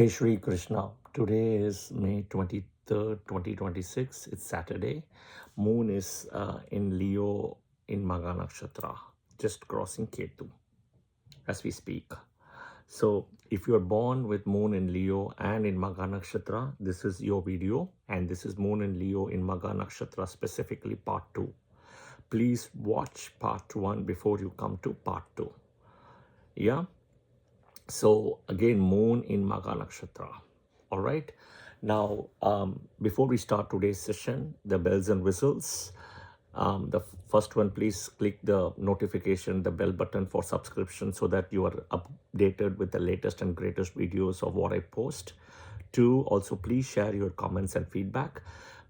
Jai Shri Krishna. Today is May 23rd, 2026. It's Saturday. Moon is in Leo in Magha Nakshatra, just crossing Ketu as we speak. So, if you are born with Moon in Leo and in Magha Nakshatra, this is your video, and this is Moon in Leo in Magha Nakshatra, specifically part 2. Please watch part 1 before you come to part 2. Yeah. So again, Moon in Magha Nakshatra. All right. Now, before we start today's session, the bells and whistles. The first one, please click the notification, the bell button for subscription so that you are updated with the latest and greatest videos of what I post. 2, also please share your comments and feedback.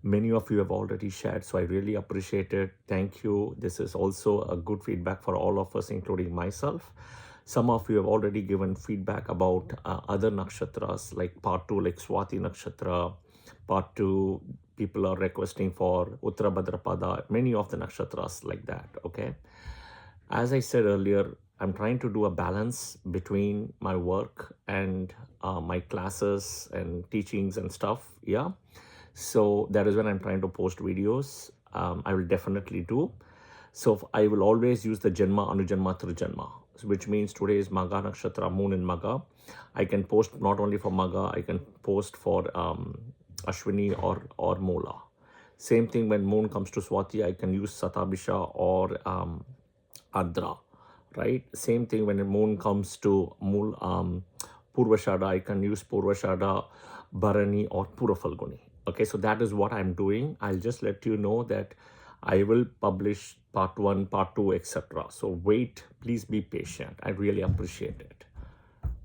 Many of you have already shared, so I really appreciate it. Thank you. This is also a good feedback for all of us, including myself. Some of you have already given feedback about other nakshatras, like part 2, like Swati Nakshatra. Part 2, people are requesting for Uttara Bhadrapada, many of the nakshatras like that, okay? As I said earlier, I'm trying to do a balance between my work and my classes and teachings and stuff, yeah? So that is when I'm trying to post videos. I will definitely do. So I will always use the Janma, Anujanma, Trijanma, which means today is Magha Nakshatra, Moon in Magha. I can post not only for Magha, I can post for Ashwini or Mola. Same thing when Moon comes to Swati, I can use Satabhisha or Adra, right? Same thing when the Moon comes to Purvashada, I can use Purvashada, Bharani or Purafalguni. Okay, so that is what I'm doing. I'll just let you know that I will publish part 1, part 2, etc. So wait, please be patient. I really appreciate it.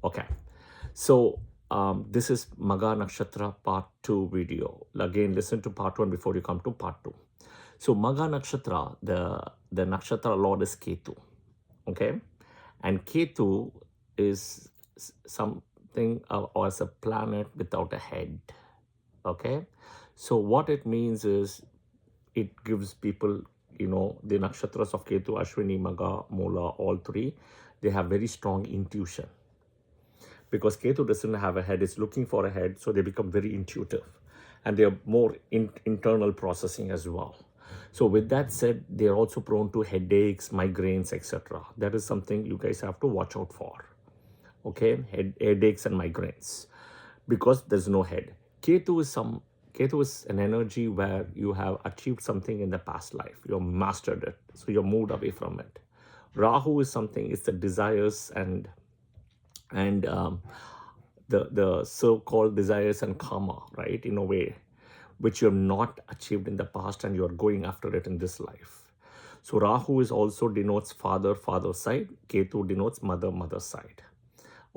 Okay, so this is Magha Nakshatra part 2 video. Again, listen to part 1 before you come to part 2. So Magha Nakshatra, the Nakshatra Lord is Ketu. Okay, and Ketu is something or as a planet without a head. Okay, so what it means is it gives people, the nakshatras of Ketu, Ashwini, Magha, Mola, all 3, they have very strong intuition. Because Ketu doesn't have a head, it's looking for a head, so they become very intuitive. And they are more internal processing as well. So with that said, they are also prone to headaches, migraines, etc. That is something you guys have to watch out for. Okay, headaches and migraines. Because there's no head. Ketu is an energy where you have achieved something in the past life. You have mastered it. So you're moved away from it. Rahu is something, it's the desires and the so-called desires and karma, right? In a way, which you have not achieved in the past and you're going after it in this life. So Rahu is also denotes father side. Ketu denotes mother side.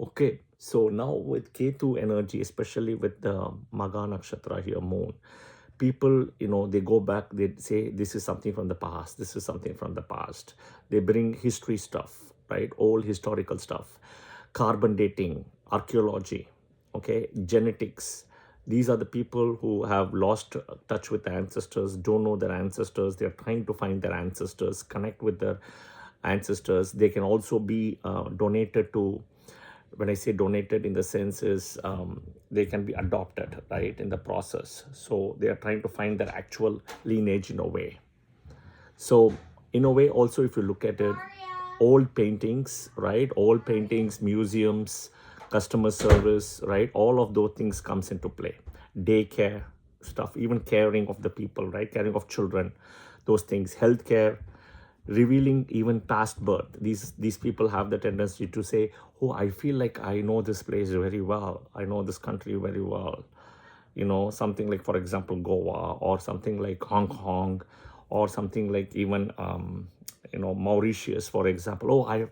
Okay, so now with Ketu energy, especially with the Magha Nakshatra here, Moon, people, they go back, they say, this is something from the past, this is something from the past. They bring history stuff, right? Old historical stuff, carbon dating, archaeology, okay, genetics. These are the people who have lost touch with their ancestors, don't know their ancestors. They're trying to find their ancestors, connect with their ancestors. They can also be donated to. When I say donated, in the sense is they can be adopted, right, in the process. So they are trying to find their actual lineage in a way. So in a way also, if you look at it, old paintings, right, old paintings, museums, customer service, right, all of those things comes into play. Daycare stuff, even caring of the people, right, caring of children, those things, healthcare, revealing even past birth. These people have the tendency to say, oh, I feel like I know this place very well, I know this country very well, something like, for example, Goa, or something like Hong Kong, or something like even Mauritius, for example. Oh, I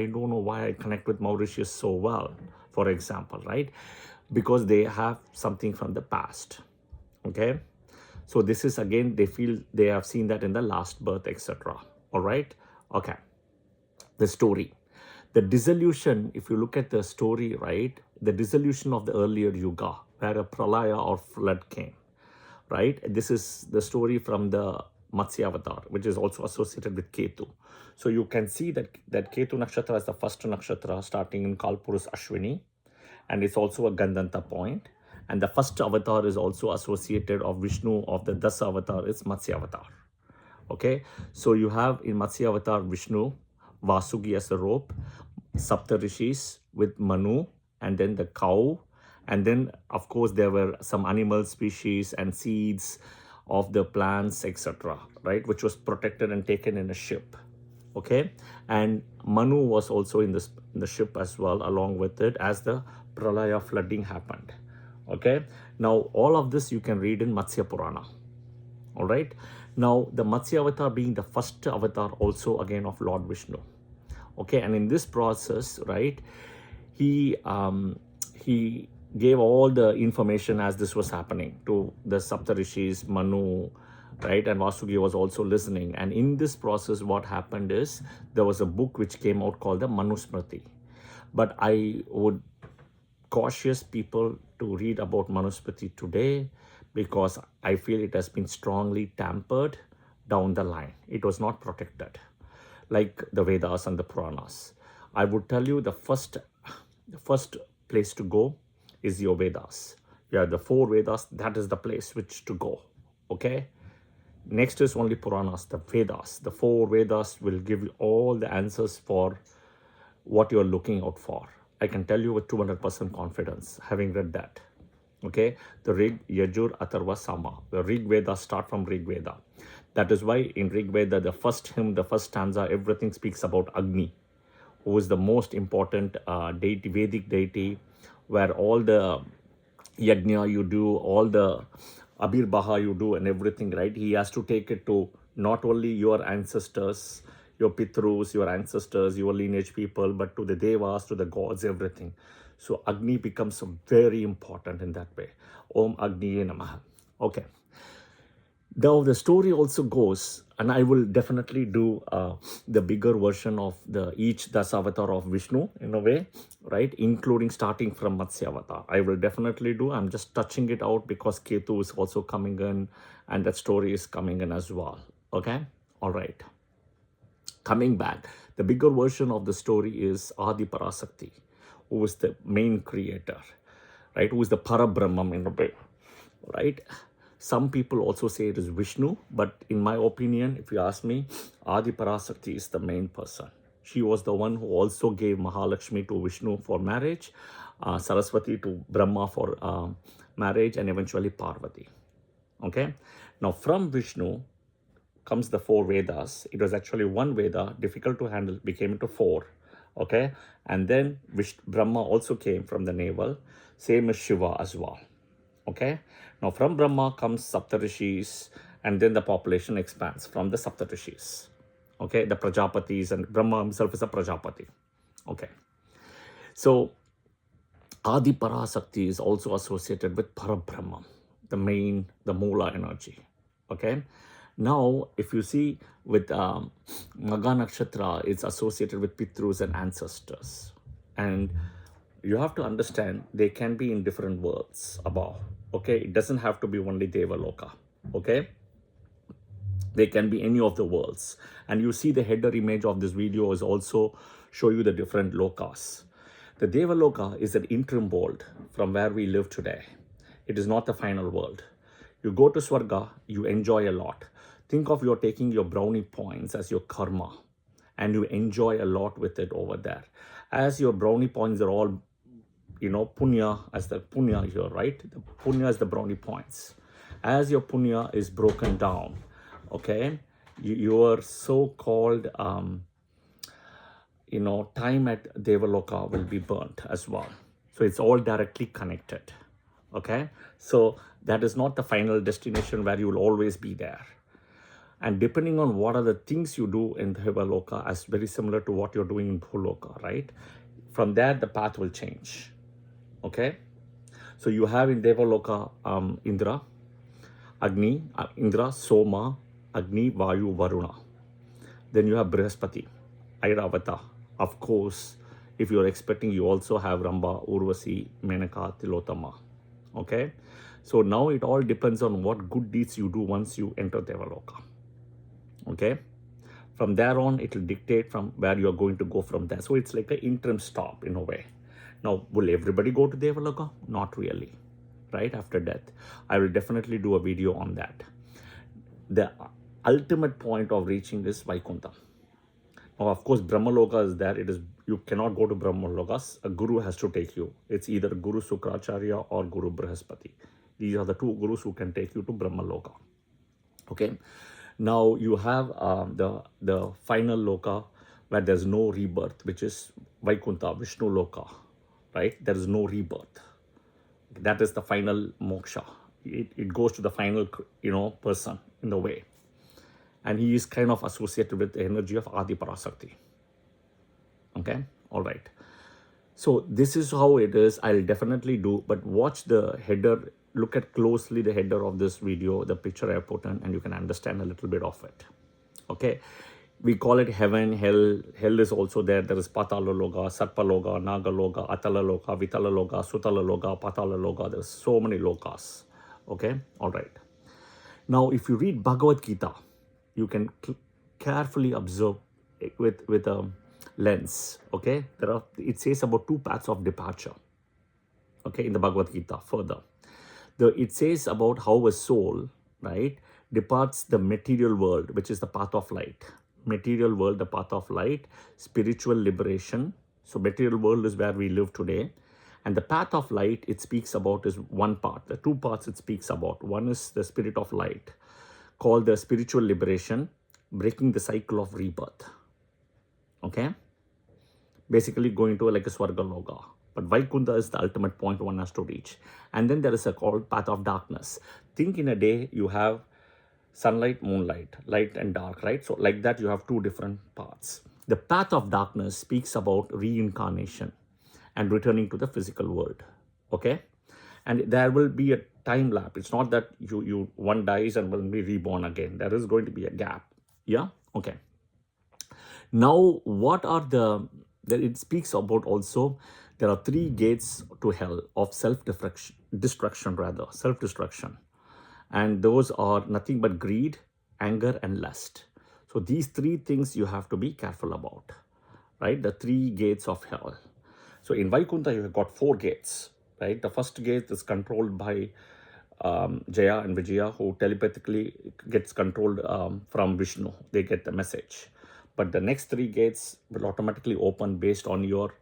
don't know why I connect with Mauritius so well, for example, right? Because they have something from the past. Okay, so this is, again, they feel they have seen that in the last birth, etc. All right. Okay. The story, the dissolution, if you look at the story, right, the dissolution of the earlier yuga, where a pralaya or flood came, right? This is the story from the Matsya avatar, which is also associated with Ketu. So you can see that Ketu nakshatra is the first nakshatra starting in Kalpurus Ashwini, and it's also a Gandanta point. And the first avatar is also associated of Vishnu of the Dasa avatar is Matsya avatar. Okay, so you have in Matsya avatar Vishnu, Vasugi as a rope, Sapta Rishis with Manu, and then the cow, and then of course there were some animal species and seeds of the plants, etc., right, which was protected and taken in a ship. Okay, and Manu was also in the ship as well along with it as the Pralaya flooding happened. Okay, now all of this you can read in Matsya Purana. All right, now the Matsya avatar being the first avatar also again of Lord Vishnu. Okay, and in this process, right, he gave all the information as this was happening to the Saptarishis, Manu, right, and Vasugi was also listening. And in this process, what happened is there was a book which came out called the Manusmriti. But I would cautious people to read about Manusmriti today because I feel it has been strongly tampered down the line. It was not protected like the Vedas and the Puranas. I would tell you the first place to go is your Vedas. Yeah, the 4 Vedas, that is the place which to go. Okay. Next is only Puranas, the Vedas. The 4 Vedas will give you all the answers for what you're looking out for. I can tell you with 200% confidence, having read that. Okay, the Rig, Yajur, Atharva, Sama. The Rig Veda start from Rig Veda. That is why in Rig Veda, the first hymn, the first stanza, everything speaks about Agni, who is the most important deity, Vedic deity, where all the yajna you do, all the abirbaha you do and everything, right? He has to take it to not only your ancestors, your pitrus, your ancestors, your lineage people, but to the devas, to the gods, everything. So Agni becomes very important in that way. Om Agni Namaha. Okay. Now the story also goes, and I will definitely do the bigger version of the each Dasavatar of Vishnu in a way, right? Including starting from Matsya Avatar. I will definitely do. I'm just touching it out because Ketu is also coming in and that story is coming in as well. Okay? All right. Coming back, the bigger version of the story is Adi Parasakti, who is the main creator, right? Who is the Parabrahman in a way, right? Some people also say it is Vishnu, but in my opinion, if you ask me, Adi Parasakti is the main person. She was the one who also gave Mahalakshmi to Vishnu for marriage, Saraswati to Brahma for marriage, and eventually Parvati. Okay? Now from Vishnu comes the 4 Vedas. It was actually 1 Veda, difficult to handle, became into 4. Okay? And then Brahma also came from the navel, same as Shiva as well. Okay, now from Brahma comes Saptarishis, and then the population expands from the Saptarishis. Okay, the Prajapatis, and Brahma himself is a Prajapati. Okay, so Adi Parasakti is also associated with Parabrahma, the Moola energy. Okay, now if you see with Magha Nakshatra, it's associated with Pitrus and ancestors. And you have to understand they can be in different worlds above. Okay, it doesn't have to be only Devaloka. Okay, they can be any of the worlds. And you see the header image of this video is also show you the different lokas. The Devaloka is an interim world from where we live today. It is not the final world. You go to Swarga, you enjoy a lot. Think of you're taking your brownie points as your karma, and you enjoy a lot with it over there. As your brownie points are all, punya as the punya here, right? The punya is the brownie points. As your punya is broken down, okay, your so-called, time at Devaloka will be burnt as well. So it's all directly connected, okay? So that is not the final destination where you will always be there. And depending on what are the things you do in Devaloka, as very similar to what you're doing in Bhuloka, right? From there, the path will change. Okay? So you have in Devaloka Indra, Agni, Indra, Soma, Agni, Vayu, Varuna. Then you have Brihaspati, Airavata. Of course, if you're expecting, you also have Ramba, Urvasi, Menaka, Tilotama. Okay? So now it all depends on what good deeds you do once you enter Devaloka. Okay? From there on, it will dictate from where you are going to go from there. So it's like an interim stop in a way. Now, will everybody go to Devaloka? Not really, right? After death. I will definitely do a video on that. The ultimate point of reaching is Vaikuntha. Now, of course, Brahmaloka is there. You cannot go to Brahmalokas. A guru has to take you. It's either Guru Sukracharya or Guru Brihaspati. These are the two gurus who can take you to Brahmaloka. Okay. Now you have the final loka where there's no rebirth, which is Vaikuntha, Vishnu Loka, right? There is no rebirth. That is the final moksha. It goes to the final, person in the way. And he is kind of associated with the energy of Adi Parasakti. Okay, all right. So this is how it is. I'll definitely do, but watch the header, look at closely the header of this video, the picture I put in, and you can understand a little bit of it. Okay, we call it heaven, hell. Hell is also there. There is Patala Loka, Sarpa Loka, Naga Loka, Atala Loka, Vitala Loka, Sutala Loka, Patala Loka. There's so many lokas. Okay, all right. Now, if you read Bhagavad Gita, you can carefully observe with a lens. Okay, it says about 2 paths of departure. Okay, in the Bhagavad Gita further, it says about how a soul, right, departs the material world, which is the path of light. Material world, the path of light, spiritual liberation. So material world is where we live today. And the path of light it speaks about is one part. The 2 parts it speaks about. One is the spirit of light, called the spiritual liberation, breaking the cycle of rebirth. Okay? Basically going to like a Swarga Loka. But Vaikuntha is the ultimate point one has to reach. And then there is a called path of darkness. Think in a day you have sunlight, moonlight, light and dark, right? So like that you have 2 different paths. The path of darkness speaks about reincarnation and returning to the physical world. Okay? And there will be a time lapse. It's not that one dies and will be reborn again. There is going to be a gap. Yeah? Okay. Now, what are it speaks about also, there are 3 gates to hell of self-destruction. And those are nothing but greed, anger, and lust. So these 3 things you have to be careful about, right? The 3 gates of hell. So in Vaikuntha, you have got 4 gates, right? The first gate is controlled by Jaya and Vijaya, who telepathically gets controlled from Vishnu. They get the message. But the next 3 gates will automatically open based on your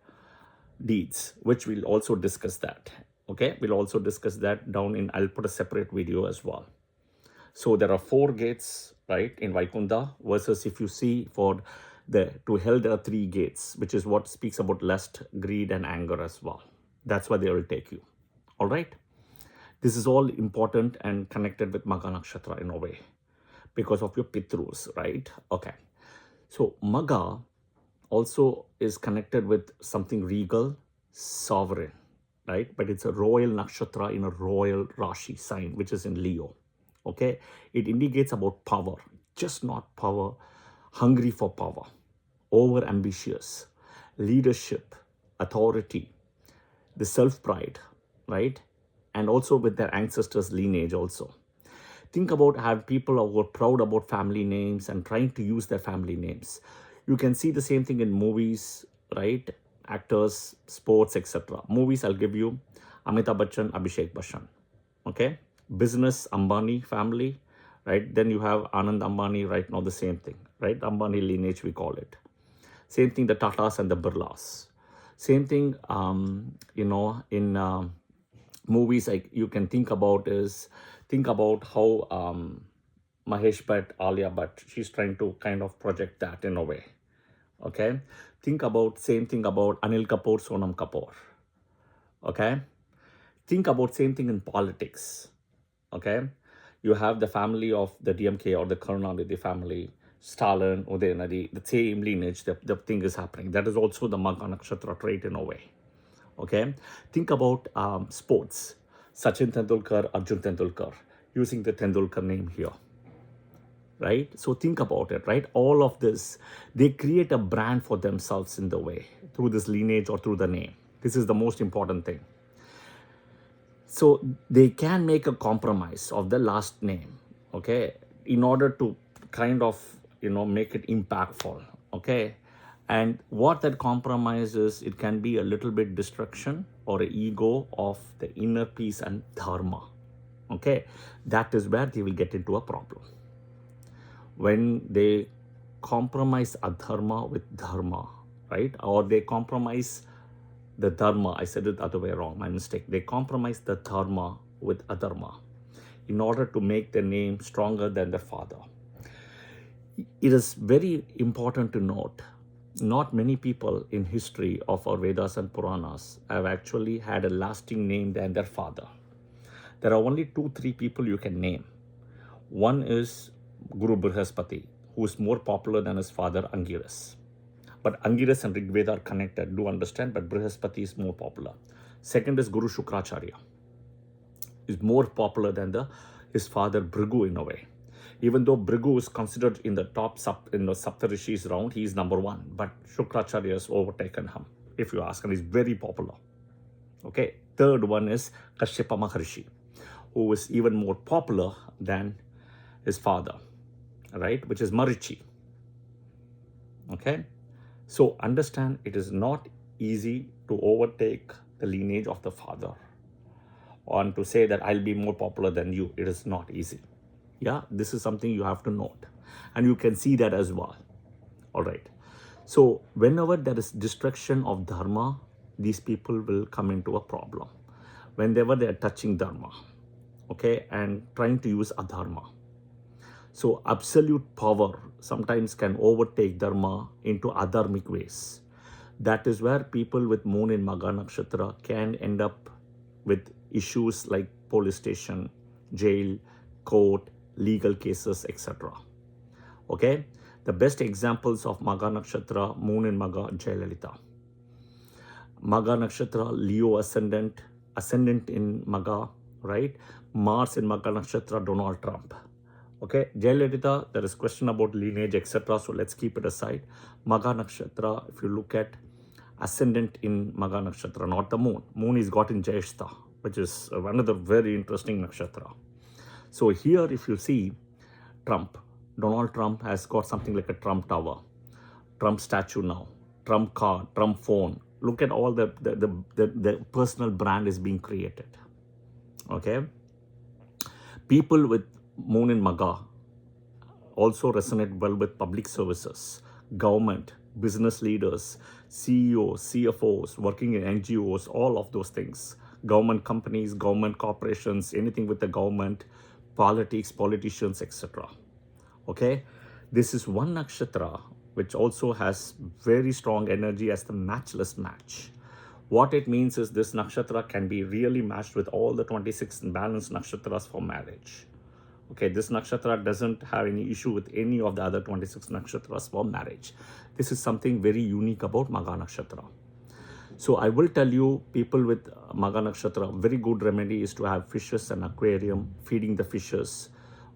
deeds, which we'll also discuss that. Okay, we'll also discuss that down in, I'll put a separate video as well. So there are 4 gates, right, in Vaikuntha, versus if you see to hell, there are 3 gates, which is what speaks about lust, greed, and anger as well. That's why they will take you. All right. This is all important and connected with Magha Nakshatra in a way because of your Pitrus, right? Okay. So Magha also is connected with something regal, sovereign, right? But it's a royal nakshatra in a royal Rashi sign, which is in Leo. Okay. It indicates about power, just not power, hungry for power, over ambitious, leadership, authority, the self-pride, right? And also with their ancestors' lineage also. Think about how people who are proud about family names and trying to use their family names. You can see the same thing in movies, right? Actors, sports, etc. Movies, I'll give you Amitabh Bachchan, Abhishek Bachchan. Okay? Business, Ambani family, right? Then you have Anand Ambani right now, the same thing, right? Ambani lineage, we call it. Same thing, the Tatas and the Birlas. Same thing, in movies, like you can think about how Mahesh Bhatt, Alia Bhatt, she's trying to kind of project that in a way. Okay. Same thing about Anil Kapoor, Sonam Kapoor. Okay. Think about same thing in politics. Okay. You have the family of the DMK or the Karunanidhi family, Stalin, Udayanadi, the same lineage, the thing is happening. That is also the Magha Nakshatra trait in a way. Okay. Think about sports. Sachin Tendulkar, Arjun Tendulkar, using the Tendulkar name here. Right? So think about it, right? All of this, they create a brand for themselves in the way, through this lineage or through the name. This is the most important thing. So they can make a compromise of the last name, okay, in order to kind of, make it impactful, okay? And what that compromise is, it can be a little bit destruction or an ego of the inner peace and dharma. Okay, that is where they will get into a problem. When they compromise adharma with dharma, right? Or they compromise the dharma, I said it the other way wrong, my mistake. They compromise the dharma with adharma in order to make their name stronger than their father. It is very important to note, not many people in history of our Vedas and Puranas have actually had a lasting name than their father. There are only 2-3 people you can name. One is Guru Brihaspati, who is more popular than his father Angiras. But Angiras and Rigveda are connected, do understand, but Brihaspati is more popular. Second is Guru Shukracharya, is more popular than his father Bhrigu in a way. Even though Bhrigu is considered in the top in the Saptarishis round, he is number 1. But Shukracharya has overtaken him, if you ask, and he's very popular. Okay. Third one is Kashyapa Maharishi, who is even more popular than his father, right? Which is Marichi. Okay. So understand, it is not easy to overtake the lineage of the father, and to say that I'll be more popular than you. It is not easy. Yeah, this is something you have to note. And you can see that as well. All right. So whenever there is destruction of dharma, these people will come into a problem. Whenever they are touching dharma, okay, and trying to use adharma. So absolute power sometimes can overtake dharma into adharmic ways. That is where people with moon in Magha Nakshatra can end up with issues like police station, jail, court, legal cases, etc. Okay, the best examples of Magha Nakshatra, moon in Magha, Jayalalitha. Magha Nakshatra, Leo ascendant in Magha, right? Mars in Magha Nakshatra, Donald Trump. Okay, Jayalalitha, there is question about lineage, etc. So let's keep it aside. Magha Nakshatra, if you look at ascendant in Magha Nakshatra, not the moon. Moon is got in Jyeshta, which is another very interesting nakshatra. So here, if you see Donald Trump has got something like a Trump tower, Trump statue now, Trump car, Trump phone. Look at all the personal brand is being created. Okay. People with moon in Magha also resonate well with public services, government, business leaders, CEOs, CFOs, working in NGOs, all of those things. Government companies, government corporations, anything with the government, politics, politicians, etc. Okay, this is one nakshatra which also has very strong energy as the matchless match. What it means is this nakshatra can be really matched with all the 26 balanced nakshatras for marriage. Okay, this nakshatra doesn't have any issue with any of the other 26 nakshatras for marriage. This is something very unique about Magha Nakshatra. So I will tell you, people with Magha Nakshatra, very good remedy is to have fishes and aquarium, feeding the fishes.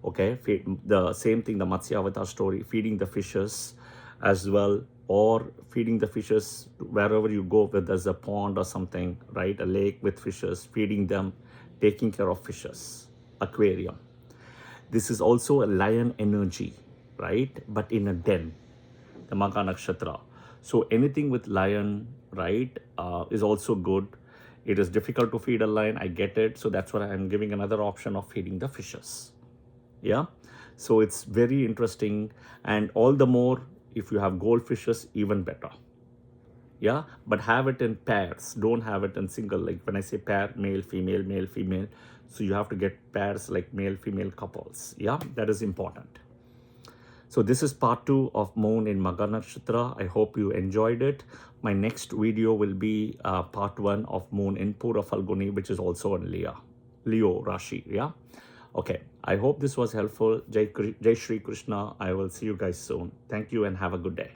Okay, the same thing, the Matsya Avatar story, feeding the fishes as well, or feeding the fishes wherever you go, whether there's a pond or something, right? A lake with fishes, feeding them, taking care of fishes, aquarium. This is also a lion energy, right? But in a den, the Magha Nakshatra. So anything with lion, right, is also good. It is difficult to feed a lion, I get it. So that's why I'm giving another option of feeding the fishes. Yeah. So it's very interesting. And all the more, if you have goldfishes, even better. Yeah. But have it in pairs. Don't have it in single. Like when I say pair, male, female, male, female. So you have to get pairs like male, female couples. Yeah. That is important. So this is part 2 of Moon in Magha Nakshatra. I hope you enjoyed it. My next video will be part 1 of Moon in Pura Falguni, which is also in Leo Rashi. Yeah. Okay. I hope this was helpful. Jai Shri Krishna. I will see you guys soon. Thank you and have a good day.